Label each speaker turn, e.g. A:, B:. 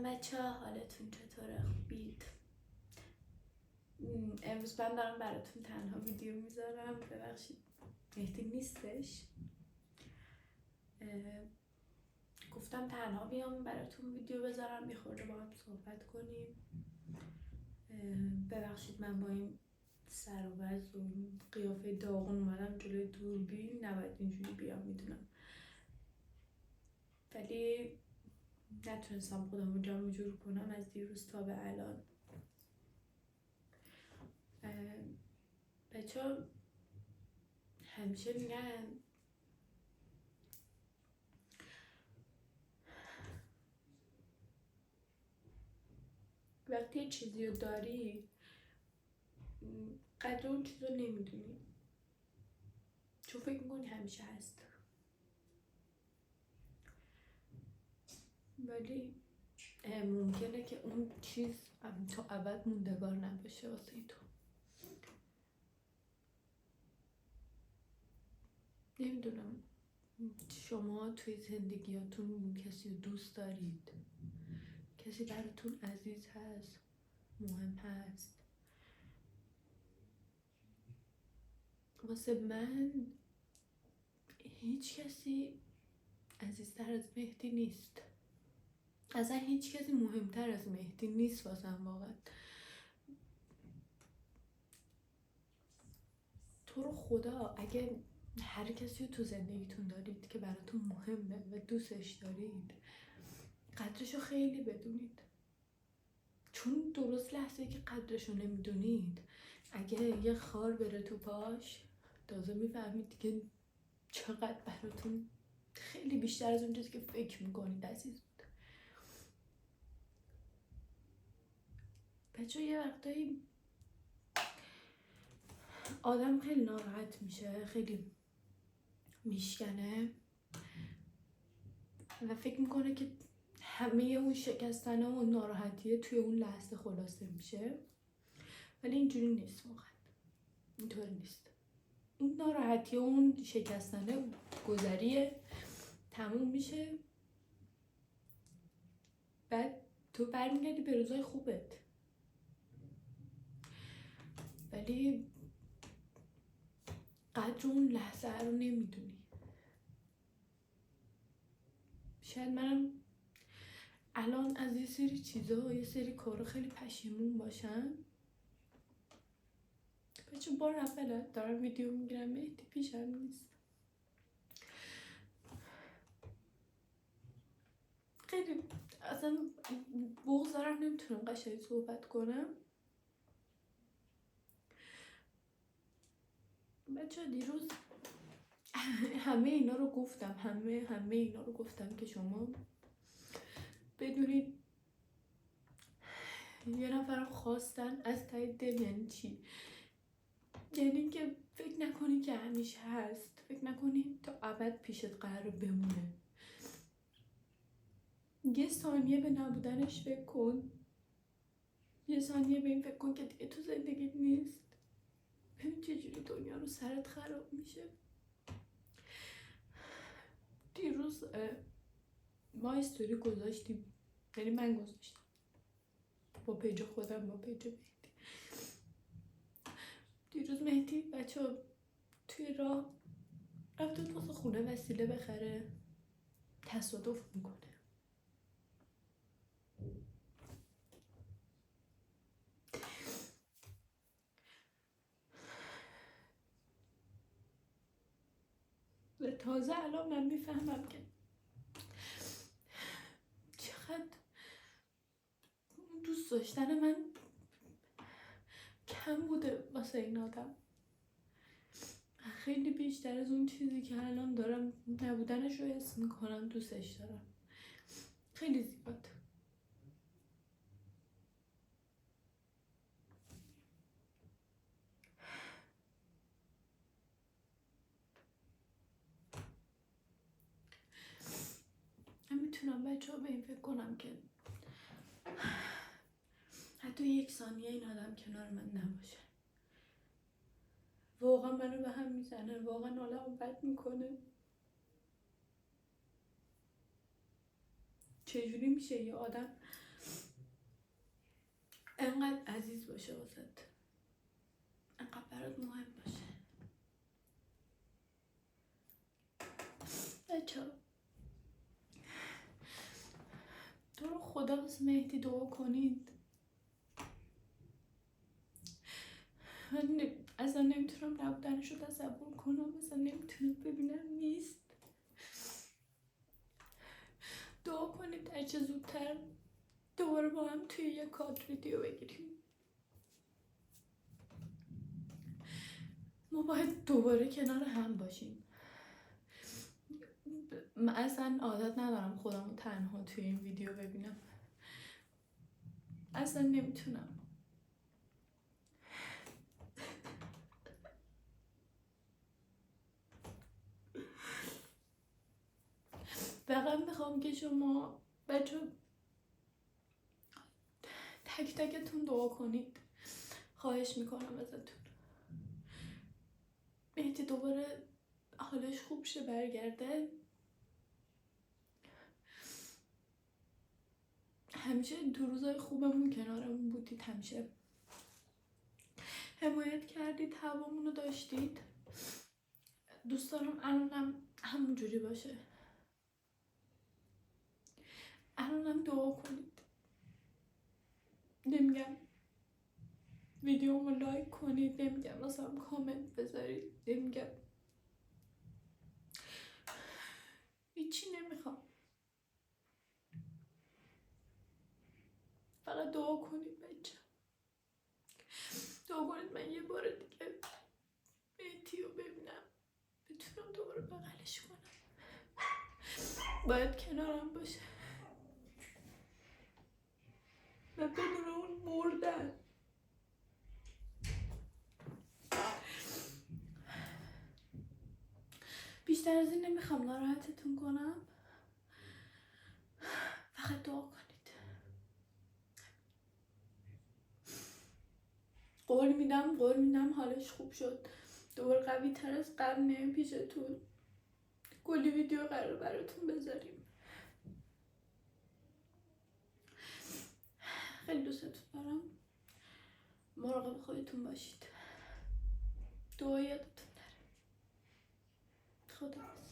A: بچه‌ها حالتون چطوره؟ خوبید؟ امروز من دارم براتون تنها ویدیو میذارم. ببخشید مهدی نیستش. گفتم تنها بیام براتون ویدیو بذارم، یه خورده با هم صحبت کنیم. ببخشید من با این سر و وضع و این قیافه داغون اومدم جلوی دوربین، نباید اینجوری بیام میدونم، ولی نتونستم خودم رو جمع جور کنم از دیروز تا به الان. بچه‌ها همیشه میگن وقتی یه چیزی رو داری قدر اون چیز رو نمیدونی، چون فکر میکنی همیشه هست، ولی ممکنه که اون چیز تا ابد موندگار نباشه واسه تو. نمیدونم شما توی زندگیاتون کسی رو دوست دارید؟ کسی براتون عزیز هست؟ مهم هست؟ واسه من هیچ کسی عزیزتر از مهدی نیست. اصلا هیچ کسی مهمتر از مهدی نیست واسم واقعا. تو رو خدا اگه هر کسی رو تو زندگیتون دارید که براتون مهمه و دوستش دارید، قدرشو خیلی بدونید، چون درست لحظه که قدرشو نمیدونید، اگه یه خار بره تو پاش تازه میفهمید که چقدر براتون خیلی بیشتر از اون چیزی که فکر میکنید عزیز بود. بچه یه وقتایی آدم خیلی ناراحت میشه، خیلی میشکنه و فکر میکنه که همه اون شکستنه و ناراحتیه توی اون لحظه خلاصه میشه، ولی اینجوری نیست واقعا. اینطوری نیست. اون ناراحتی و اون شکستنه گذریه، تموم میشه، بعد تو برمیگردی به روزای خوبت. ولی قدر اون لحظه رو نمیدونی. شاید منم الان از یه سری چیزا یه سری کارا خیلی پشیمون باشم. بچه بار اوله دارم ویدیو میگیرم، مهدی پیشم نیست. خیلی اصلا بغض دارم، نمیتونم قشنگ صحبت کنم. بچه دیروز همه اینا رو گفتم، همه اینا رو گفتم که شما بدونید یه نفرم خواستن از ته دل یعنی چی؟ یعنی که فکر نکنی که همیشه هست، فکر نکنی تا ابد پیشت قرار بمونه. یه ثانیه به نبودنش فکر کن، یه ثانیه به این فکر کن که دیگه تو زندگیت نیست. ببین چجوری دنیا رو سرت خراب میشه. دیروز ما استوری گذاشتیم، یعنی من گذاشتم با پیج خودم، با پیج مهدی. دیروز مهدی بچه توی راه رفته واسه خونه وسیله بخره، تصادف میکنه. و تازه الان من میفهمم که چقدر دوست داشتن من کم بوده واسه این آدم، خیلی بیشتر از اون چیزی که الان دارم نبودنش رو حس میکنم دوستش دارم، خیلی زیاد. من میتونم بچه ها به این فکر کنم که حتی یک ثانیه این آدم کنار من نباشه واقعا منو به هم میزنه، واقعا حالمو بد میکنه. چجوری میشه یه آدم انقدر عزیز باشه واسد، انقدر برات مهم باشه. بچه تو رو خدا واسه مهدی دعا کنید. من اصلا نمیتونم نبودنش رو تصور کنم، اصلا نمیتونم ببینم نیست. دعا کنید هرچه زودتر دوباره با هم توی یه کادر ویدیو بگیریم. ما باید دوباره کنار هم باشیم. من اصلا عادت ندارم خودمو تنها توی این ویدیو ببینم، اصلا نمیتونم. فقط میخوام که شما بچه تک تکتون دعا کنید. خواهش میکنم ازتون. مهدی دوباره حالش خوب شه، برگرده. همیشه تو روزای خوبمون کنارمون بودید، همیشه حمایت کردید، هوامون رو داشتید. دوست دارم الانم همون جوری باشه. الانم دعا کنید. نمیگم ویدیومو لایک کنید، نمیگم مثلا کامنت بذارید، نمیگم هیچی نمیخوام. فقط دعا کنید بچه. دعا کنید من یه بار دیگه مهدی رو ببینم، بتونم دوباره بغلش کنم. باید کنارم باشه و بدون اون مردن. بیشتر از این نمیخوام ناراحتتون کنم. فقط دعا کنید. قول میدم حالش خوب شد، دوباره قوی تر از قبل میایم پیشتون. کلی ویدیو قرار براتون بذاریم. خیلی دوستتون دارم. مراقب خودتون باشید. دعا یادتون نره. خداحافظ.